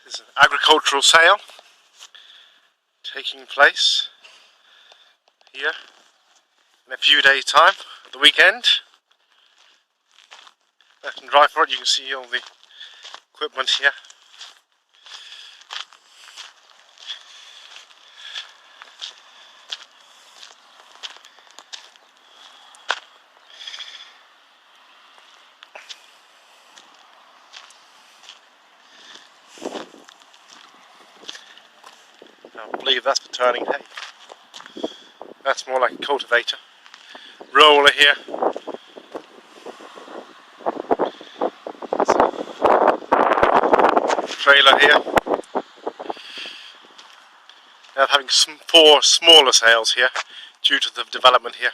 There's an agricultural sale taking place here in a few days' time, at the weekend. Left and right for it, you can see all the equipment here. I believe that's for turning hay. That's more like a cultivator. Roller here. Trailer here. Now having some 4 smaller sails here due to the development here.